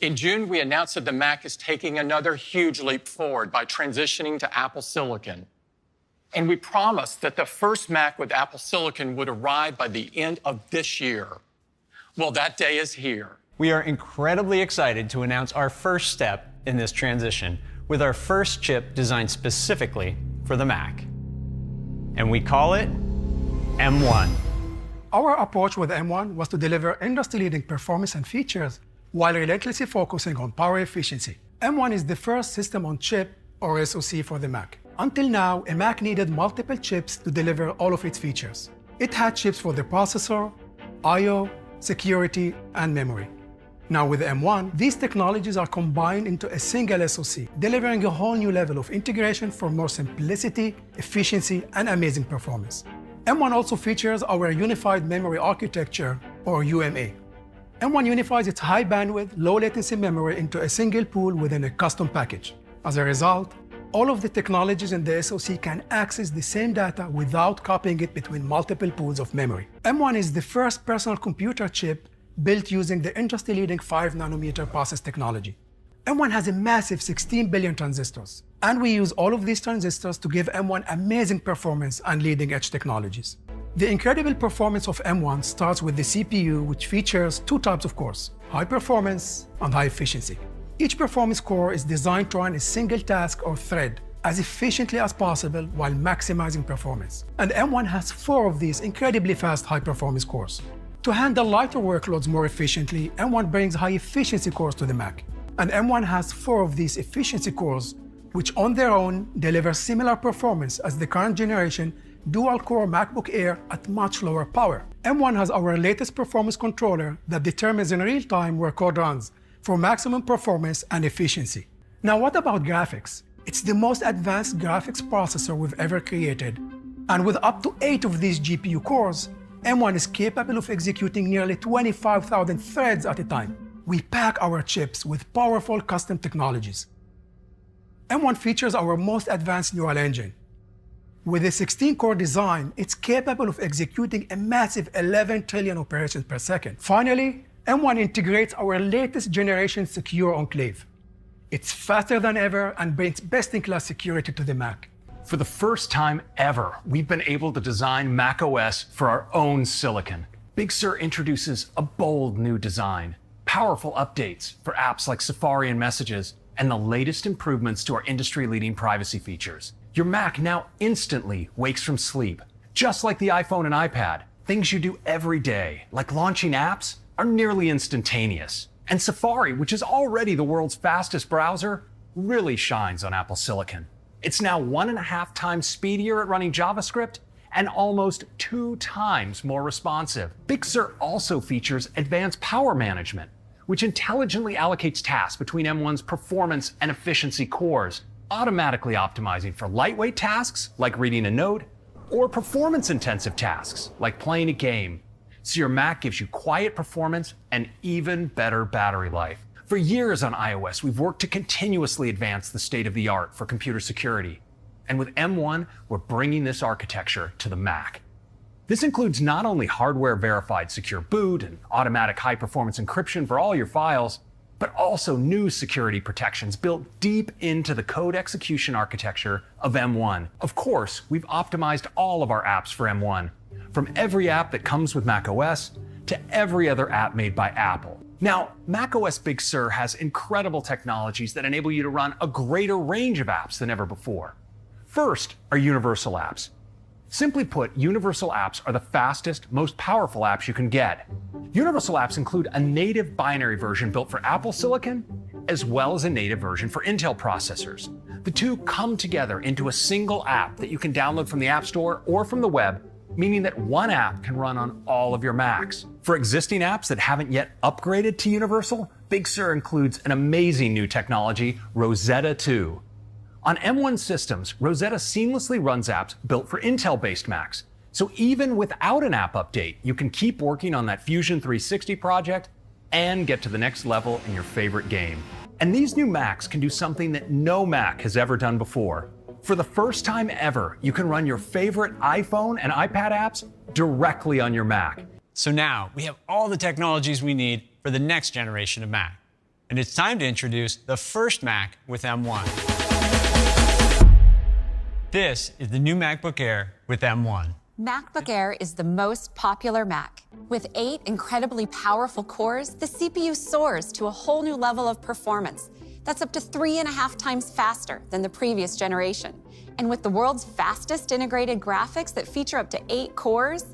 In June, we announced that the Mac is taking another huge leap forward by transitioning to Apple Silicon. And we promised that the first Mac with Apple Silicon would arrive by the end of this year. Well, that day is here. We are incredibly excited to announce our first step in this transition with our first chip designed specifically for the Mac. And we call it M1. Our approach with M1 was to deliver industry-leading performance and features while relentlessly focusing on power efficiency. M1 is the first system-on-chip, or SoC, for the Mac. Until now, a Mac needed multiple chips to deliver all of its features. It had chips for the processor, I/O, security, and memory. Now with M1, these technologies are combined into a single SoC, delivering a whole new level of integration for more simplicity, efficiency, and amazing performance. M1 also features our Unified Memory Architecture, or UMA. M1 unifies its high bandwidth, low latency memory into a single pool within a custom package. As a result, all of the technologies in the SoC can access the same data without copying it between multiple pools of memory. M1 is the first personal computer chip built using the industry-leading 5nm process technology. M1 has a massive 16 billion transistors, and we use all of these transistors to give M1 amazing performance and leading-edge technologies. The incredible performance of M1 starts with the CPU, which features two types of cores: high performance and high efficiency. Each performance core is designed to run a single task or thread as efficiently as possible while maximizing performance. And M1 has 4 of these incredibly fast high-performance cores. To handle lighter workloads more efficiently, M1 brings high-efficiency cores to the Mac. And M1 has 4 of these efficiency cores, which on their own deliver similar performance as the current generation dual-core MacBook Air at much lower power. M1 has our latest performance controller that determines in real time where code runs for maximum performance and efficiency. Now, what about graphics? It's the most advanced graphics processor we've ever created. And with up to 8 of these GPU cores, M1 is capable of executing nearly 25,000 threads at a time. We pack our chips with powerful custom technologies. M1 features our most advanced neural engine. With a 16-core design, it's capable of executing a massive 11 trillion operations per second. Finally, M1 integrates our latest generation secure enclave. It's faster than ever and brings best-in-class security to the Mac. For the first time ever, we've been able to design macOS for our own silicon. Big Sur introduces a bold new design, powerful updates for apps like Safari and Messages, and the latest improvements to our industry-leading privacy features. Your Mac now instantly wakes from sleep, just like the iPhone and iPad. Things you do every day, like launching apps, are nearly instantaneous. And Safari, which is already the world's fastest browser, really shines on Apple Silicon. It's now 1.5 times speedier at running JavaScript and almost 2 times more responsive. Big Sur also features advanced power management, which intelligently allocates tasks between M1's performance and efficiency cores, automatically optimizing for lightweight tasks like reading a note or performance-intensive tasks like playing a game. So your Mac gives you quiet performance and even better battery life. For years on iOS, we've worked to continuously advance the state of the art for computer security. And with M1, we're bringing this architecture to the Mac. This includes not only hardware-verified secure boot and automatic high-performance encryption for all your files, but also new security protections built deep into the code execution architecture of M1. Of course, we've optimized all of our apps for M1, from every app that comes with macOS to every other app made by Apple. Now, macOS Big Sur has incredible technologies that enable you to run a greater range of apps than ever before. First are universal apps. Simply put, universal apps are the fastest, most powerful apps you can get. Universal apps include a native binary version built for Apple Silicon, as well as a native version for Intel processors. The two come together into a single app that you can download from the App Store or from the web, meaning that one app can run on all of your Macs. For existing apps that haven't yet upgraded to Universal, Big Sur includes an amazing new technology, Rosetta 2. On M1 systems, Rosetta seamlessly runs apps built for Intel-based Macs. So even without an app update, you can keep working on that Fusion 360 project and get to the next level in your favorite game. And these new Macs can do something that no Mac has ever done before. For the first time ever, you can run your favorite iPhone and iPad apps directly on your Mac. So now we have all the technologies we need for the next generation of Mac. And it's time to introduce the first Mac with M1. This is the new MacBook Air with M1. MacBook Air is the most popular Mac. With 8 incredibly powerful cores, the CPU soars to a whole new level of performance. That's up to 3.5 times faster than the previous generation. And with the world's fastest integrated graphics that feature up to 8 cores,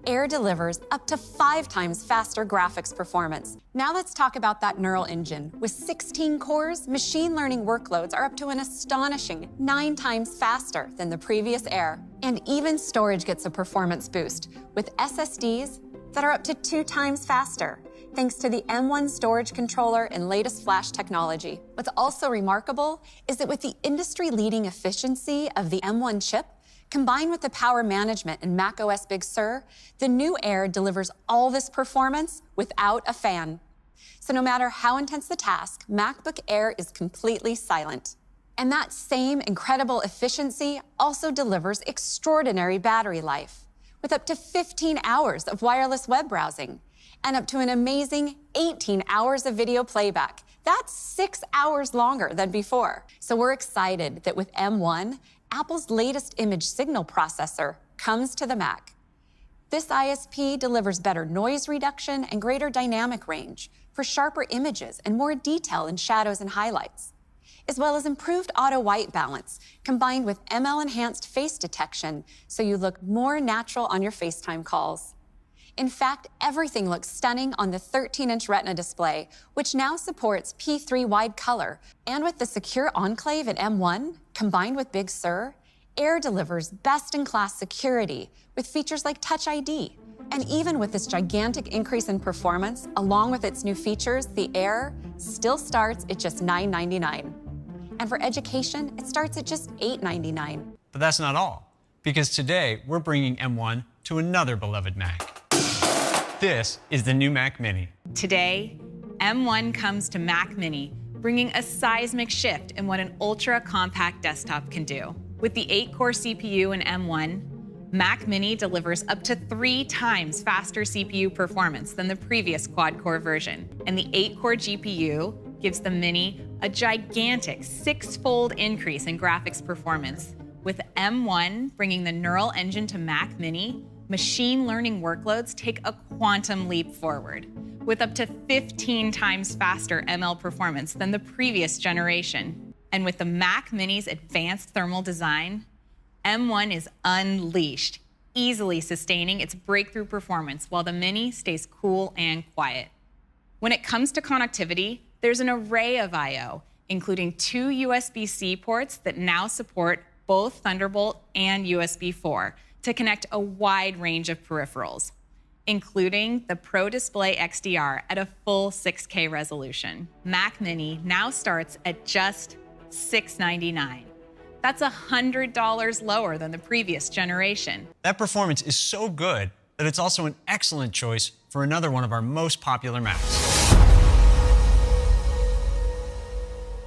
Air delivers up to 5 times faster graphics performance. Now let's talk about that neural engine. With 16 cores, machine learning workloads are up to an astonishing 9 times faster than the previous Air. And even storage gets a performance boost with SSDs that are up to 2 times faster, thanks to the M1 storage controller and latest flash technology. What's also remarkable is that with the industry-leading efficiency of the M1 chip, combined with the power management in macOS Big Sur, the new Air delivers all this performance without a fan. So no matter how intense the task, MacBook Air is completely silent. And that same incredible efficiency also delivers extraordinary battery life, with up to 15 hours of wireless web browsing and up to an amazing 18 hours of video playback. That's 6 hours longer than before. So we're excited that with M1, Apple's latest image signal processor comes to the Mac. This ISP delivers better noise reduction and greater dynamic range for sharper images and more detail in shadows and highlights, as well as improved auto white balance combined with ML-enhanced face detection so you look more natural on your FaceTime calls. In fact, everything looks stunning on the 13-inch Retina display, which now supports P3 wide color. And with the secure enclave in M1, combined with Big Sur, Air delivers best-in-class security with features like Touch ID. And even with this gigantic increase in performance, along with its new features, the Air still starts at just $999. And for education, it starts at just $899. But that's not all, because today we're bringing M1 to another beloved Mac. This is the new Mac Mini. Today, M1 comes to Mac Mini, bringing a seismic shift in what an ultra-compact desktop can do. With the 8-core CPU in M1, Mac Mini delivers up to 3 times faster CPU performance than the previous quad-core version. And the 8-core GPU gives the Mini a gigantic 6-fold increase in graphics performance. With M1 bringing the neural engine to Mac Mini, machine learning workloads take a quantum leap forward, with up to 15 times faster ML performance than the previous generation. And with the Mac Mini's advanced thermal design, M1 is unleashed, easily sustaining its breakthrough performance while the Mini stays cool and quiet. When it comes to connectivity, there's an array of I/O, including 2 USB-C ports that now support both Thunderbolt and USB 4 to connect a wide range of peripherals, including the Pro Display XDR at a full 6K resolution. Mac Mini now starts at just $699. That's $100 lower than the previous generation. That performance is so good that it's also an excellent choice for another one of our most popular Macs.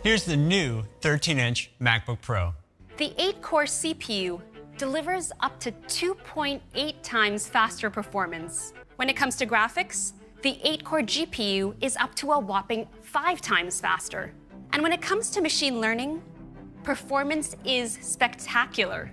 Here's the new 13-inch MacBook Pro. The 8-core CPU delivers up to 2.8 times faster performance. When it comes to graphics, the 8-core GPU is up to a whopping 5 times faster. And when it comes to machine learning, performance is spectacular.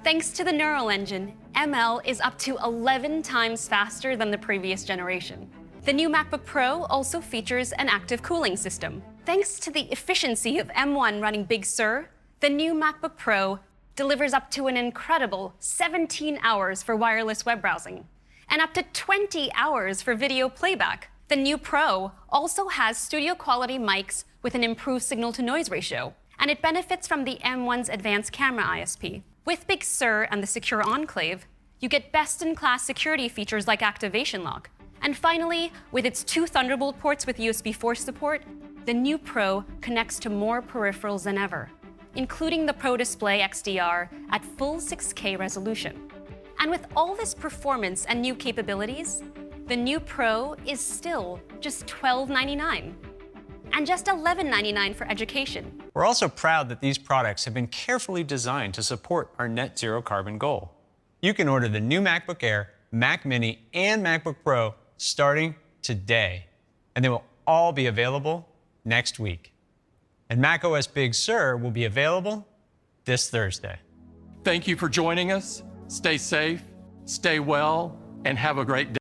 Thanks to the neural engine, ML is up to 11 times faster than the previous generation. The new MacBook Pro also features an active cooling system. Thanks to the efficiency of M1 running Big Sur, the new MacBook Pro delivers up to an incredible 17 hours for wireless web browsing and up to 20 hours for video playback. The new Pro also has studio-quality mics with an improved signal-to-noise ratio, and it benefits from the M1's advanced camera ISP. With Big Sur and the Secure Enclave, you get best-in-class security features like Activation Lock. And finally, with its 2 Thunderbolt ports with USB 4 support, the new Pro connects to more peripherals than ever, including the Pro Display XDR at full 6K resolution. And with all this performance and new capabilities, the new Pro is still just $1299 and just $1199 for education. We're also proud that these products have been carefully designed to support our net zero carbon goal. You can order the new MacBook Air, Mac Mini, and MacBook Pro starting today, and they will all be available next week. And macOS Big Sur will be available this Thursday. Thank you for joining us. Stay safe, stay well, and have a great day.